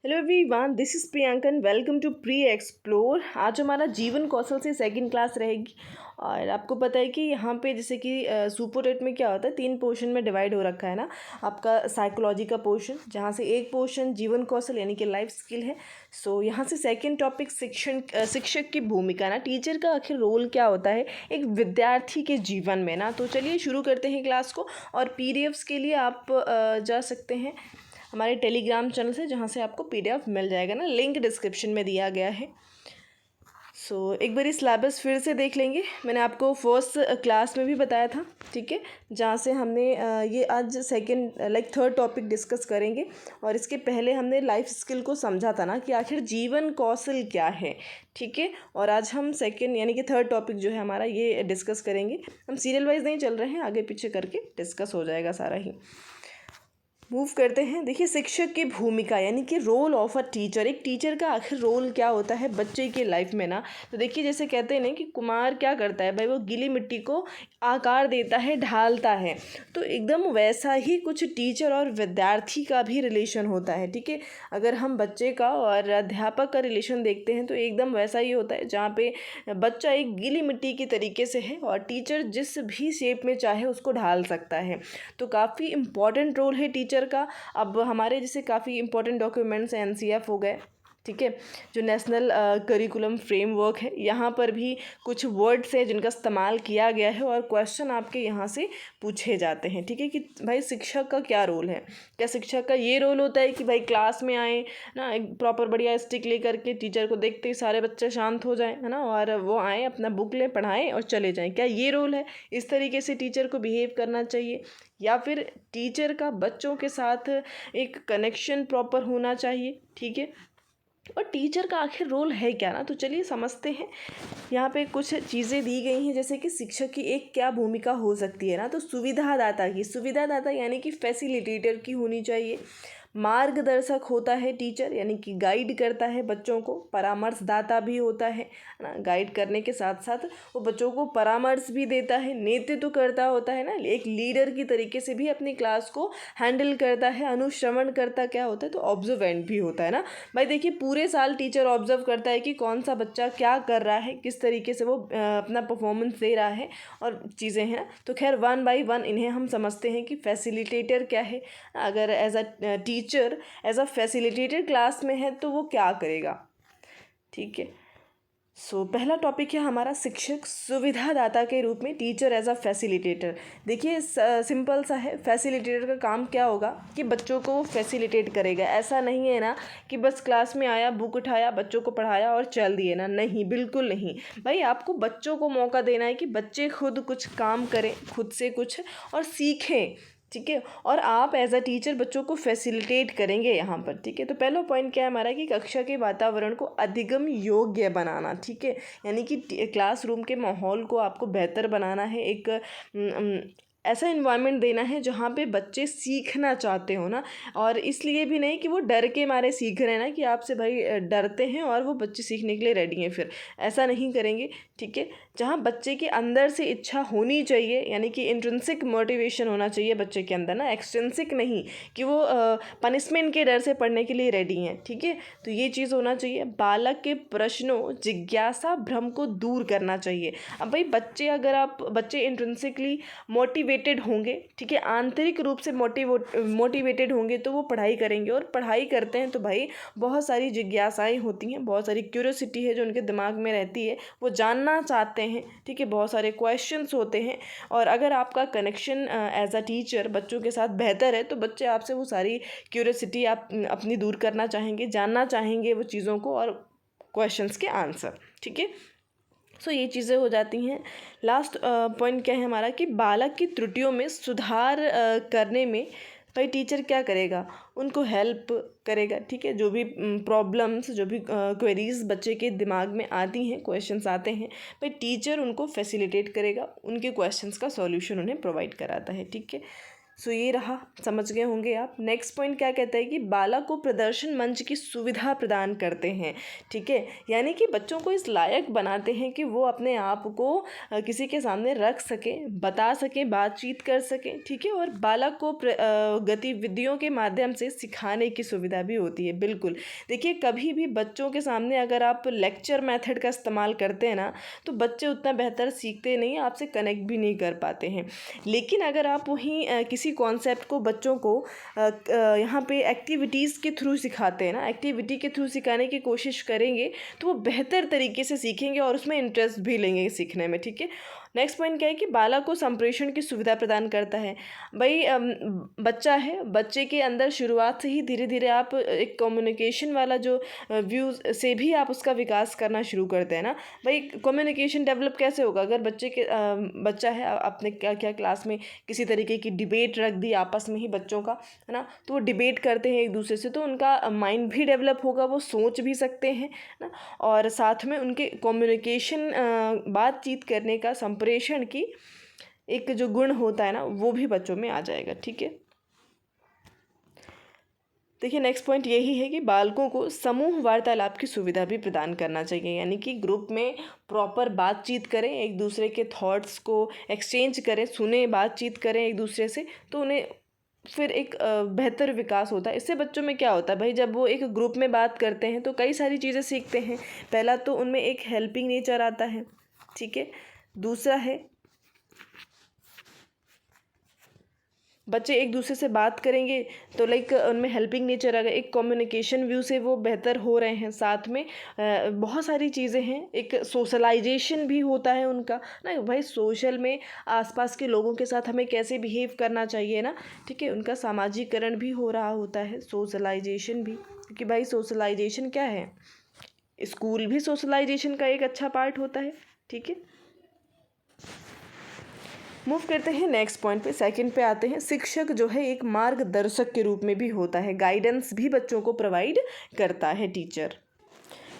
Hello everyone, this is Priyankan. Welcome to pre explore. आज हमारा जीवन कौशल से सेकंड क्लास रहेगी। और आपको पता है कि यहाँ पे जैसे कि सुपरटेट में क्या होता है, 3 पोर्शन में डिवाइड हो रखा है ना। आपका साइकोलॉजी का पोर्शन, जहाँ से एक पोर्शन जीवन कौशल यानी कि लाइफ स्किल है। सो यहाँ से सेकंड टॉपिक शिक्षक की भूमिका ना, टीचर का आखिर रोल क्या होता है एक विद्यार्थी के जीवन में ना। तो चलिए शुरू करते हैं क्लास को। और पीडीएफ्स के लिए आप जा सकते हैं हमारे टेलीग्राम चैनल से, जहाँ से आपको पीडीएफ मिल जाएगा ना, लिंक डिस्क्रिप्शन में दिया गया है। एक बार सिलेबस फिर से देख लेंगे। मैंने आपको फर्स्ट क्लास में भी बताया था, ठीक है, जहाँ से हमने ये आज थर्ड टॉपिक डिस्कस करेंगे। और इसके पहले हमने लाइफ स्किल को समझा था ना कि आखिर जीवन कौशल क्या है, ठीक है। और आज हम सेकंड यानी कि थर्ड टॉपिक जो है हमारा ये डिस्कस करेंगे। हम सीरियल वाइज नहीं चल रहे हैं, आगे पीछे करके डिस्कस हो जाएगा सारा ही। मूव करते हैं। देखिए, शिक्षक की भूमिका यानी कि रोल ऑफ अ टीचर। एक टीचर का आखिर रोल क्या होता है बच्चे की लाइफ में ना। तो देखिए, जैसे कहते हैं ना कि कुम्हार क्या करता है भाई, वो गीली मिट्टी को आकार देता है, ढालता है। तो एकदम वैसा ही कुछ टीचर और विद्यार्थी का भी रिलेशन होता है, ठीक है। अगर हम बच्चे का और अध्यापक का रिलेशन देखते हैं तो एकदम वैसा ही होता है, जहाँ पे बच्चा एक गीली मिट्टी की तरीके से है और टीचर जिस भी शेप में चाहे उसको ढाल सकता है। तो काफ़ी इम्पॉर्टेंट रोल है टीचर का। अब हमारे जैसे काफ़ी इंपॉर्टेंट डॉक्यूमेंट्स एनसीएफ हो गए, ठीक है, जो नेशनल करिकुलम फ्रेमवर्क है, यहाँ पर भी कुछ वर्ड्स है जिनका इस्तेमाल किया गया है और क्वेश्चन आपके यहाँ से पूछे जाते हैं, ठीक है, कि भाई शिक्षक का क्या रोल है। क्या शिक्षक का ये रोल होता है कि भाई क्लास में आए ना, एक प्रॉपर बढ़िया स्टिक लेकर के, टीचर को देखते ही सारे बच्चे शांत हो जाएं, है ना, और वो आए अपना बुक लें, पढ़ाएं और चले जाएं। क्या ये रोल है? इस तरीके से टीचर को बिहेव करना चाहिए? या फिर टीचर का बच्चों के साथ एक कनेक्शन प्रॉपर होना चाहिए, ठीक है। और टीचर का आखिर रोल है क्या ना, तो चलिए समझते हैं। यहाँ पे कुछ चीज़ें दी गई हैं, जैसे कि शिक्षक की एक क्या भूमिका हो सकती है ना। तो सुविधादाता यानी कि फैसिलिटेटर की होनी चाहिए। मार्गदर्शक होता है टीचर, यानी कि गाइड करता है बच्चों को। परामर्शदाता भी होता है ना, गाइड करने के साथ साथ वो बच्चों को परामर्श भी देता है। नेतृत्व करता होता है ना, एक लीडर की तरीके से भी अपनी क्लास को हैंडल करता है। अनुश्रवण करता क्या होता है, तो ऑब्जर्वेंट भी होता है ना। भाई देखिए, पूरे साल टीचर ऑब्जर्व करता है कि कौन सा बच्चा क्या कर रहा है, किस तरीके से वो अपना परफॉर्मेंस दे रहा है और चीज़ें हैं। तो खैर 1 बाय 1 इन्हें हम समझते हैं कि फैसिलिटेटर क्या है। अगर as a teacher as a facilitator class में है तो वो क्या करेगा, ठीक है। पहला टॉपिक है हमारा शिक्षक सुविधादाता के रूप में, टीचर एज अ फैसिलिटेटर। देखिए, सिंपल सा है। फैसिलिटेटर का काम क्या होगा कि बच्चों को वो फैसिलिटेट करेगा। ऐसा नहीं है ना कि बस क्लास में आया, बुक उठाया, बच्चों को पढ़ाया और चल दिए ना, नहीं, बिल्कुल नहीं। भाई आपको बच्चों को मौका देना है कि बच्चे खुद कुछ काम करें, खुद से कुछ और सीखें, ठीक है। और आप एज अ टीचर बच्चों को फैसिलिटेट करेंगे यहाँ पर, ठीक है। तो पहला पॉइंट क्या है हमारा कि कक्षा के वातावरण को अधिगम योग्य बनाना, ठीक है, यानी कि क्लासरूम के माहौल को आपको बेहतर बनाना है। एक ऐसा इन्वायरमेंट देना है जहाँ पे बच्चे सीखना चाहते हो ना। और इसलिए भी नहीं कि वो डर के मारे सीख रहे हैं ना, कि आपसे भाई डरते हैं और वो बच्चे सीखने के लिए रेडी हैं, फिर ऐसा नहीं करेंगे, ठीक है। जहाँ बच्चे के अंदर से इच्छा होनी चाहिए, यानी कि इंट्रिंसिक मोटिवेशन होना चाहिए बच्चे के अंदर ना, एक्सट्रिंसिक नहीं कि वो पनिशमेंट के डर से पढ़ने के लिए रेडी हैं, ठीक है। तो ये चीज़ होना चाहिए। बालक के प्रश्नों, जिज्ञासा, भ्रम को दूर करना चाहिए। अब भाई बच्चे इंट्रिंसिकली मोटिवेटेड होंगे, ठीक है, आंतरिक रूप से मोटिवेटेड होंगे तो वो पढ़ाई करेंगे। और पढ़ाई करते हैं तो भाई बहुत सारी जिज्ञासाएँ होती हैं, बहुत सारी क्यूरियोसिटी है जो उनके दिमाग में रहती है, वो जानना चाहते हैं, ठीक है, बहुत सारे क्वेश्चंस होते हैं। और अगर आपका कनेक्शन एज अ टीचर बच्चों के साथ बेहतर है तो बच्चे आपसे वो सारी क्यूरियोसिटी आप अपनी दूर करना चाहेंगे, जानना चाहेंगे वो चीज़ों को और क्वेश्चंस के आंसर, ठीक है। ये चीज़ें हो जाती हैं। लास्ट पॉइंट क्या है हमारा कि बालक की त्रुटियों में सुधार करने में भाई टीचर क्या करेगा, उनको हेल्प करेगा, ठीक है। जो भी प्रॉब्लम्स, जो भी क्वेरीज बच्चे के दिमाग में आती हैं, क्वेश्चंस आते हैं, भाई टीचर उनको फैसिलिटेट करेगा, उनके क्वेश्चंस का सॉल्यूशन उन्हें प्रोवाइड कराता है, ठीक है। सो ये रहा, समझ गए होंगे आप। नेक्स्ट पॉइंट क्या कहता है कि बालक को प्रदर्शन मंच की सुविधा प्रदान करते हैं, ठीक है। यानी कि बच्चों को इस लायक बनाते हैं कि वो अपने आप को किसी के सामने रख सकें, बता सकें, बातचीत कर सकें, ठीक है। और बालक को गतिविधियों के माध्यम से सिखाने की सुविधा भी होती है। बिल्कुल, देखिए कभी भी बच्चों के सामने अगर आप लेक्चर मेथड का इस्तेमाल करते हैं ना, तो बच्चे उतना बेहतर सीखते नहीं, आपसे कनेक्ट भी नहीं कर पाते हैं। लेकिन अगर आप वहीं किसी कॉन्सेप्ट को बच्चों को यहाँ पे एक्टिविटीज़ के थ्रू सिखाते हैं ना, एक्टिविटी के थ्रू सिखाने की कोशिश करेंगे, तो वो बेहतर तरीके से सीखेंगे और उसमें इंटरेस्ट भी लेंगे सीखने में, ठीक है। नेक्स्ट पॉइंट क्या है कि बालक को संप्रेषण की सुविधा प्रदान करता है। भाई बच्चा है, बच्चे के अंदर शुरुआत से ही धीरे धीरे आप एक कम्युनिकेशन वाला जो व्यू से भी आप उसका विकास करना शुरू करते हैं ना। भाई कम्युनिकेशन डेवलप कैसे होगा? अगर बच्चा है, आपने क्या क्या क्लास में किसी तरीके की डिबेट रख दी आपस में ही बच्चों का, है ना, तो वो डिबेट करते हैं एक दूसरे से, तो उनका माइंड भी डेवलप होगा, वो सोच भी सकते हैं ना। और साथ में उनके कम्युनिकेशन, बातचीत करने का, संप्रेषण की एक जो गुण होता है ना, वो भी बच्चों में आ जाएगा, ठीक है। देखिए नेक्स्ट पॉइंट यही है कि बालकों को समूह वार्तालाप की सुविधा भी प्रदान करना चाहिए। यानी कि ग्रुप में प्रॉपर बातचीत करें, एक दूसरे के थॉट्स को एक्सचेंज करें, सुने, बातचीत करें एक दूसरे से, तो उन्हें फिर एक बेहतर विकास होता है। इससे बच्चों में क्या होता है भाई, जब वो एक ग्रुप में बात करते हैं तो कई सारी चीज़ें सीखते हैं। पहला तो उनमें एक हेल्पिंग नेचर आता है, ठीक है। दूसरा है बच्चे एक दूसरे से बात करेंगे तो लाइक उनमें हेल्पिंग नेचर आ गया, एक कम्युनिकेशन व्यू से वो बेहतर हो रहे हैं। साथ में बहुत सारी चीज़ें हैं, एक सोशलाइजेशन भी होता है उनका ना। भाई सोशल में आसपास के लोगों के साथ हमें कैसे बिहेव करना चाहिए ना, ठीक है। उनका सामाजिकरण भी हो रहा होता है, सोशलाइजेशन भी, क्योंकि भाई सोशलाइजेशन क्या है, स्कूल भी सोशलाइजेशन का एक अच्छा पार्ट होता है, ठीक है। मूव करते हैं नेक्स्ट पॉइंट पे, सेकंड पे आते हैं। शिक्षक जो है एक मार्गदर्शक के रूप में भी होता है, गाइडेंस भी बच्चों को प्रोवाइड करता है टीचर।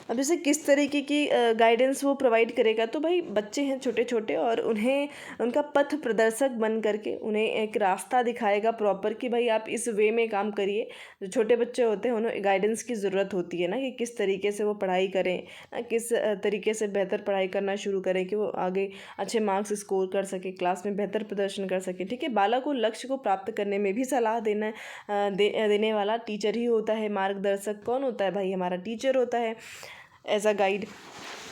अब जैसे किस तरीके की गाइडेंस वो प्रोवाइड करेगा, तो भाई बच्चे हैं छोटे छोटे और उन्हें उनका पथ प्रदर्शक बन करके उन्हें एक रास्ता दिखाएगा प्रॉपर कि भाई आप इस वे में काम करिए। जो छोटे बच्चे होते हैं उन्हें गाइडेंस की ज़रूरत होती है ना, कि किस तरीके से वो पढ़ाई करें, किस तरीके से बेहतर पढ़ाई करना शुरू करें कि वो आगे अच्छे मार्क्स स्कोर कर सके, क्लास में बेहतर प्रदर्शन कर सके, ठीक है। बालक को लक्ष्य को प्राप्त करने में भी सलाह देने वाला टीचर ही होता है। मार्गदर्शक कौन होता है भाई? हमारा टीचर होता है एज अ गाइड।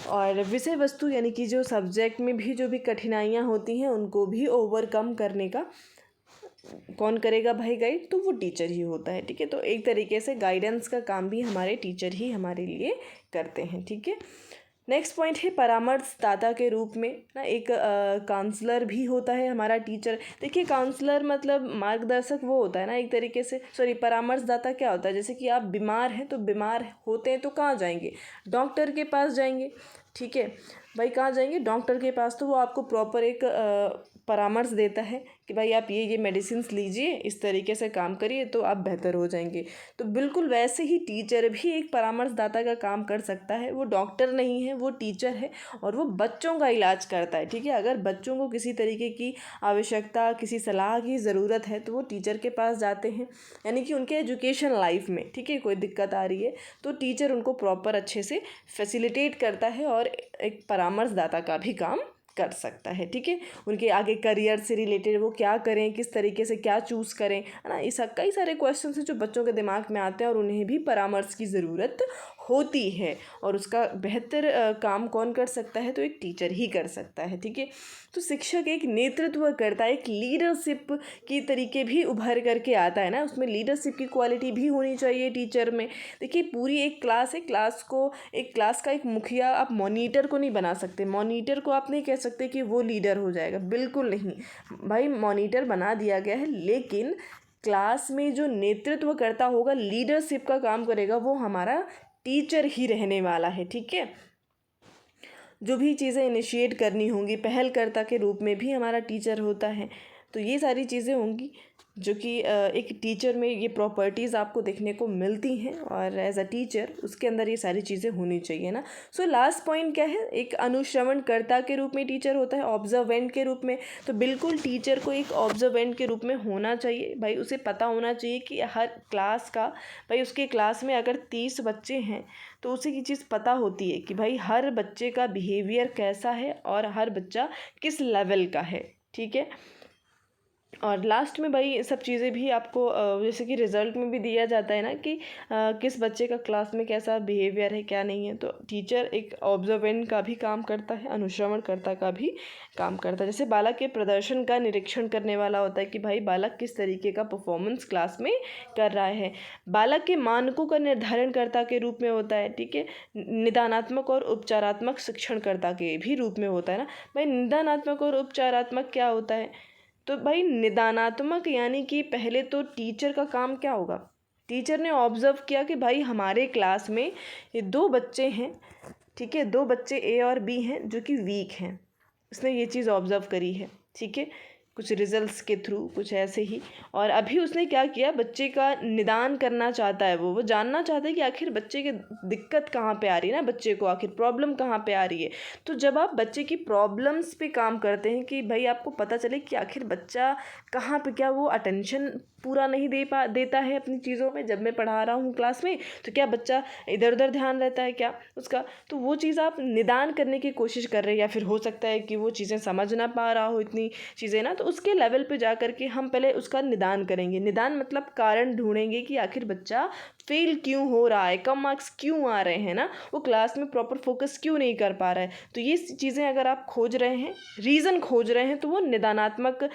और विषय वस्तु यानी कि जो सब्जेक्ट में भी जो भी कठिनाइयाँ होती हैं उनको भी ओवरकम करने का कौन करेगा भाई? गाइड, तो वो टीचर ही होता है, ठीक है। तो एक तरीके से गाइडेंस का काम भी हमारे टीचर ही हमारे लिए करते हैं, ठीक है। नेक्स्ट पॉइंट है परामर्शदाता के रूप में ना, एक काउंसलर भी होता है हमारा टीचर। देखिए काउंसलर मतलब मार्गदर्शक वो होता है ना एक तरीके से, सॉरी परामर्शदाता क्या होता है, जैसे कि आप बीमार हैं, तो बीमार होते हैं तो कहाँ जाएंगे? डॉक्टर के पास जाएंगे, ठीक है भाई। कहाँ जाएंगे? डॉक्टर के पास। तो वो आपको प्रॉपर एक परामर्श देता है कि भाई आप ये मेडिसिन्स लीजिए, इस तरीके से काम करिए तो आप बेहतर हो जाएंगे। तो बिल्कुल वैसे ही टीचर भी एक परामर्शदाता का काम कर सकता है। वो डॉक्टर नहीं है, वो टीचर है और वो बच्चों का इलाज करता है, ठीक है। अगर बच्चों को किसी तरीके की आवश्यकता, किसी सलाह की ज़रूरत है तो वो टीचर के पास जाते हैं, यानी कि उनके एजुकेशन लाइफ में, ठीक है, कोई दिक्कत आ रही है तो टीचर उनको प्रॉपर अच्छे से फैसिलिटेट करता है और एक परामर्शदाता का भी काम कर सकता है, ठीक है। उनके आगे करियर से रिलेटेड वो क्या करें, किस तरीके से क्या चूज़ करें, है ना। इस कई सारे क्वेश्चन हैं जो बच्चों के दिमाग में आते हैं और उन्हें भी परामर्श की ज़रूरत होती है। और उसका बेहतर काम कौन कर सकता है? तो एक टीचर ही कर सकता है, ठीक है। तो शिक्षक एक नेतृत्व करता है, एक लीडरशिप की तरीके भी उभर करके आता है ना, उसमें लीडरशिप की क्वालिटी भी होनी चाहिए टीचर में। देखिए पूरी एक क्लास है, एक क्लास का एक मुखिया आप मॉनिटर को नहीं बना सकते। मॉनिटर को आप नहीं कह सकते कि वो लीडर हो जाएगा, बिल्कुल नहीं भाई। मॉनिटर बना दिया गया है, लेकिन क्लास में जो नेतृत्व करता होगा, लीडरशिप का काम करेगा, वो हमारा टीचर ही रहने वाला है, ठीक है। जो भी चीज़ें इनिशिएट करनी होंगी, पहलकर्ता के रूप में भी हमारा टीचर होता है। तो ये सारी चीज़ें होंगी जो कि एक टीचर में ये प्रॉपर्टीज़ आपको देखने को मिलती हैं, और एज अ टीचर उसके अंदर ये सारी चीज़ें होनी चाहिए ना। सो लास्ट पॉइंट क्या है, एक अनुश्रवणकर्ता के रूप में टीचर होता है, ऑब्जर्वेंट के रूप में। तो बिल्कुल टीचर को एक ऑब्जर्वेंट के रूप में होना चाहिए भाई। उसे पता होना चाहिए कि हर क्लास का, भाई उसके क्लास में अगर 30 बच्चे हैं तो उसे ये चीज़ पता होती है कि भाई हर बच्चे का बिहेवियर कैसा है और हर बच्चा किस लेवल का है, ठीक है। और लास्ट में भाई सब चीज़ें भी आपको जैसे कि रिज़ल्ट में भी दिया जाता है ना कि किस बच्चे का क्लास में कैसा बिहेवियर है, क्या नहीं है। तो टीचर एक ऑब्जर्वेंट का भी काम करता है, अनुश्रवणकर्ता का भी काम करता है। जैसे बालक के प्रदर्शन का निरीक्षण करने वाला होता है कि भाई बालक किस तरीके का परफॉर्मेंस क्लास में कर रहा है। बालक के मानकों का निर्धारणकर्ता के रूप में होता है, ठीक है। निदानात्मक और उपचारात्मक शिक्षणकर्ता के भी रूप में होता है ना। भाई निदानात्मक और उपचारात्मक क्या होता है, तो भाई निदानात्मक यानी कि पहले तो टीचर का काम क्या होगा, टीचर ने ऑब्ज़र्व किया कि भाई हमारे क्लास में ये 2 बच्चे हैं, ठीक है, 2 बच्चे ए और बी हैं जो कि वीक हैं। उसने ये चीज़ ऑब्ज़र्व करी है, ठीक है, कुछ रिजल्ट्स के थ्रू, कुछ ऐसे ही। और अभी उसने क्या किया, बच्चे का निदान करना चाहता है, वो जानना चाहता है कि आखिर बच्चे की दिक्कत कहाँ पे आ रही है ना, बच्चे को आखिर प्रॉब्लम कहाँ पे आ रही है। तो जब आप बच्चे की प्रॉब्लम्स पे काम करते हैं कि भाई आपको पता चले कि आखिर बच्चा कहाँ पे, क्या वो अटेंशन पूरा नहीं देता है अपनी चीज़ों में, जब मैं पढ़ा रहा हूँ क्लास में तो क्या बच्चा इधर उधर ध्यान रहता है क्या उसका, तो वो चीज़ आप निदान करने की कोशिश कर रहे हैं। या फिर हो सकता है कि वो चीज़ें समझ ना पा रहा हो इतनी चीज़ें ना, तो उसके लेवल पे जा कर के हम पहले उसका निदान करेंगे। निदान मतलब कारण ढूंढेंगे कि आखिर बच्चा फेल क्यों हो रहा है, कम मार्क्स क्यों आ रहे हैं ना, वो क्लास में प्रॉपर फोकस क्यों नहीं कर पा रहा है। तो ये चीज़ें अगर आप खोज रहे हैं, रीज़न खोज रहे हैं, तो वो निदानात्मक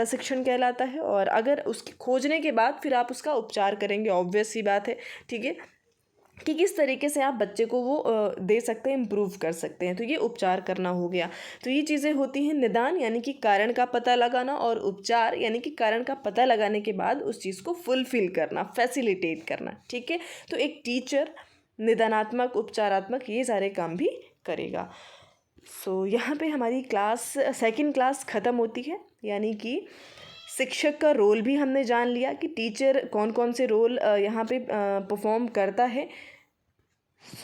शिक्षण कहलाता है। और अगर उसकी खोजने के बाद फिर आप उसका उपचार करेंगे, ऑब्वियस सी बात है, ठीक है, कि किस तरीके से आप बच्चे को वो दे सकते हैं, इम्प्रूव कर सकते हैं। तो ये उपचार करना हो गया। तो ये चीज़ें होती हैं निदान यानी कि कारण का पता लगाना, और उपचार यानी कि कारण का पता लगाने के बाद उस चीज़ को फुलफिल करना, फैसिलिटेट करना, ठीक है। तो एक टीचर निदानात्मक, उपचारात्मक ये सारे काम भी करेगा। सो यहाँ पे हमारी क्लास, सेकंड क्लास ख़त्म होती है। यानी कि शिक्षक का रोल भी हमने जान लिया कि टीचर कौन कौन से रोल यहाँ पे परफॉर्म करता है।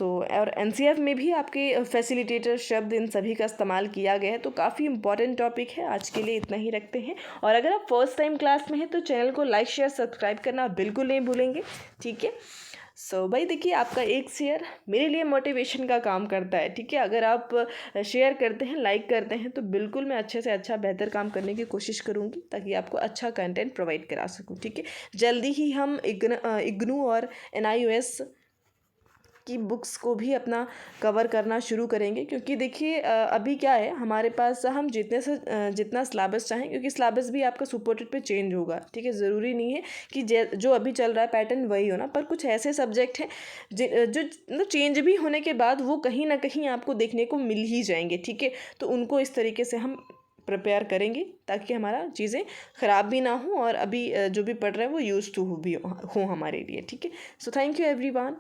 और एनसीएफ में भी आपके फैसिलिटेटर शब्द इन सभी का इस्तेमाल किया गया है। तो काफ़ी इंपॉर्टेंट टॉपिक है, आज के लिए इतना ही रखते हैं। और अगर आप फर्स्ट टाइम क्लास में हैं तो चैनल को लाइक शेयर सब्सक्राइब करना बिल्कुल नहीं भूलेंगे, ठीक है। भाई देखिए, आपका एक शेयर मेरे लिए मोटिवेशन का काम करता है, ठीक है। अगर आप शेयर करते हैं, लाइक करते हैं, तो बिल्कुल मैं अच्छे से अच्छा बेहतर काम करने की कोशिश करूँगी ताकि आपको अच्छा कंटेंट प्रोवाइड करा सकूँ, ठीक है। जल्दी ही हम इग्नू और NIOS की बुक्स को भी अपना कवर करना शुरू करेंगे, क्योंकि देखिए अभी क्या है हमारे पास, हम जितना सिलेबस चाहें, क्योंकि सिलेबस भी आपका सुपोर्टेड पे चेंज होगा, ठीक है। ज़रूरी नहीं है कि जो अभी चल रहा है पैटर्न वही हो ना, पर कुछ ऐसे सब्जेक्ट हैं जो मतलब चेंज भी होने के बाद वो कहीं ना कहीं आपको देखने को मिल ही जाएंगे, ठीक है। तो उनको इस तरीके से हम प्रिपेयर करेंगे ताकि हमारा चीज़ें ख़राब भी ना हो और अभी जो भी पढ़ रहे हैं वो यूज़ टू हो हमारे लिए, ठीक है। Thank you everyone.